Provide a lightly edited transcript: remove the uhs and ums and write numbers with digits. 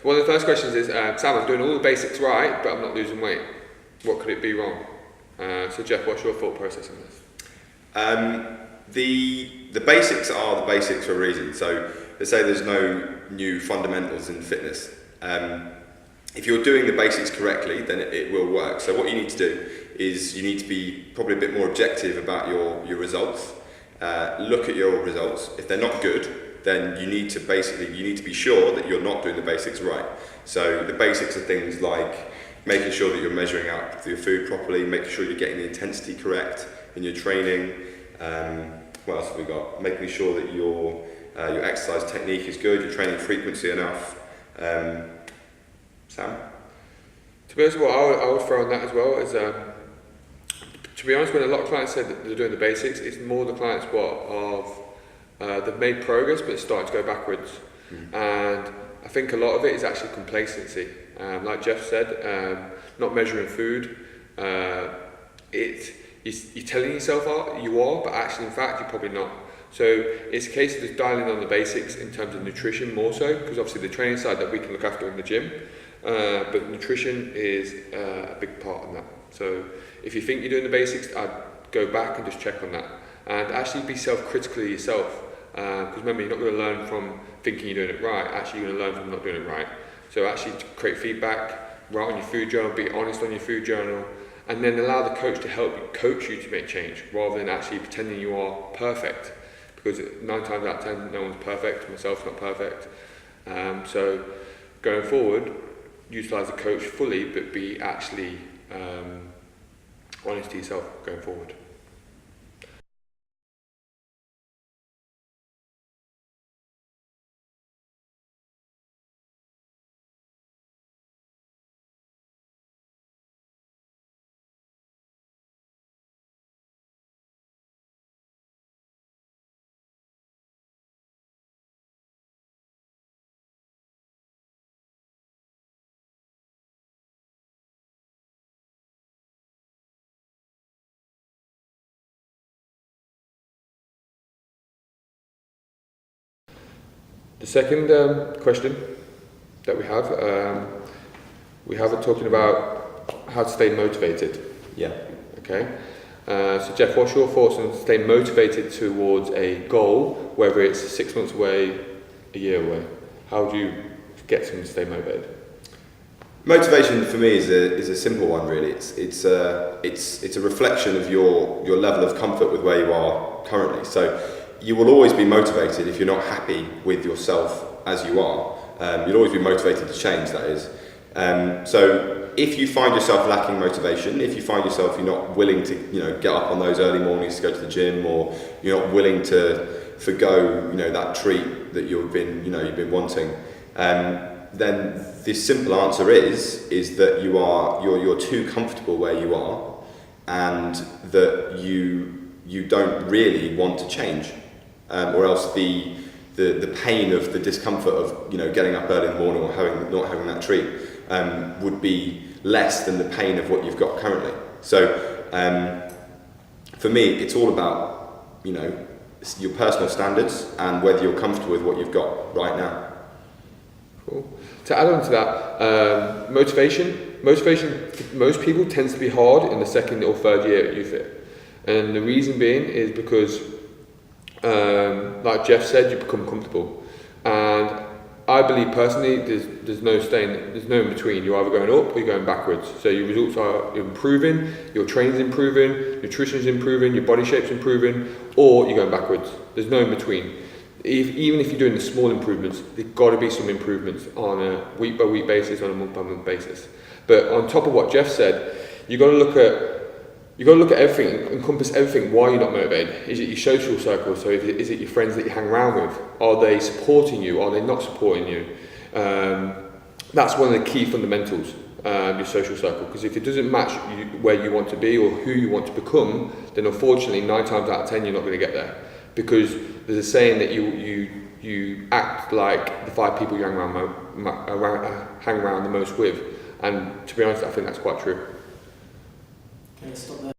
So one of the first questions is, Sam, I'm doing all the basics right, but I'm not losing weight. What could it be wrong? So Jeff, what's your thought process on this? The basics are the basics for a reason. So they say there's no new fundamentals in fitness. If you're doing the basics correctly, then it will work. So what you need to do is you need to be probably a bit more objective about your results. Look at your results. If they're not good, then you need to be sure that you're not doing the basics right. So the basics are things like making sure that you're measuring out your food properly, making sure you're getting the intensity correct in your training. What else have we got? Making sure that your exercise technique is good, your training frequency enough. Sam? To be honest, what I would throw on that as well is, to be honest, when a lot of clients say that they're doing the basics, it's more the clients they've made progress but it's starting to go backwards. And I think a lot of it is actually complacency. Like Jeff said, not measuring food. You're telling yourself you are, but actually in fact you're probably not. So it's a case of just dialing on the basics in terms of nutrition more so, because obviously the training side that we can look after in the gym, but nutrition is a big part of that. So if you think you're doing the basics, I'd go back and just check on that. And actually be self-critical of yourself, because remember, you're not going to learn from thinking you're doing it right, actually you're going to learn from not doing it right. So actually create feedback, write on your food journal, be honest on your food journal, and then allow the coach to help you, coach you to make change, rather than actually pretending you are perfect. Because 9 times out of 10, no one's perfect, myself's not perfect. So going forward, utilise the coach fully, but be actually honest to yourself going forward. The second question that we have it talking about how to stay motivated. Yeah. Okay. So Jeff, what's your thoughts on staying motivated towards a goal, whether it's 6 months away, a year away? How do you get someone to stay motivated? Motivation for me is a simple one, really. It's a reflection of your level of comfort with where you are currently. So you will always be motivated if you're not happy with yourself as you are. You'll always be motivated to change, that is. So if you find yourself lacking motivation, if you find yourself you're not willing to get up on those early mornings to go to the gym, or you're not willing to forgo that treat that you've been wanting, then the simple answer is that you're too comfortable where you are, and that you don't really want to change, or else the pain of the discomfort of getting up early in the morning or not having that treat would be less than the pain of what you've got currently. So for me, it's all about your personal standards and whether you're comfortable with what you've got right now. Cool. To add on to that, motivation for most people tends to be hard in the 2nd or 3rd year at UFIT. And the reason being is because, like Jeff said, you become comfortable. And I believe personally, there's no in between. You're either going up or you're going backwards. So your results are improving, your training's improving, nutrition's improving, your body shape's improving, or you're going backwards. There's no in between. Even if you're doing the small improvements, there's got to be some improvements on a week-by-week basis, on a month-by-month basis. But on top of what Jeff said, you've got to look at everything, encompass everything. Why you're not motivated? Is it your social circle? So is it your friends that you hang around with? Are they supporting you? Are they not supporting you? That's one of the key fundamentals, your social circle. Because if it doesn't match where you want to be or who you want to become, then unfortunately 9 times out of 10 you're not going to get there. Because there's a saying that you act like the 5 people you hang around the most with, and to be honest, I think that's quite true. Okay, stop there.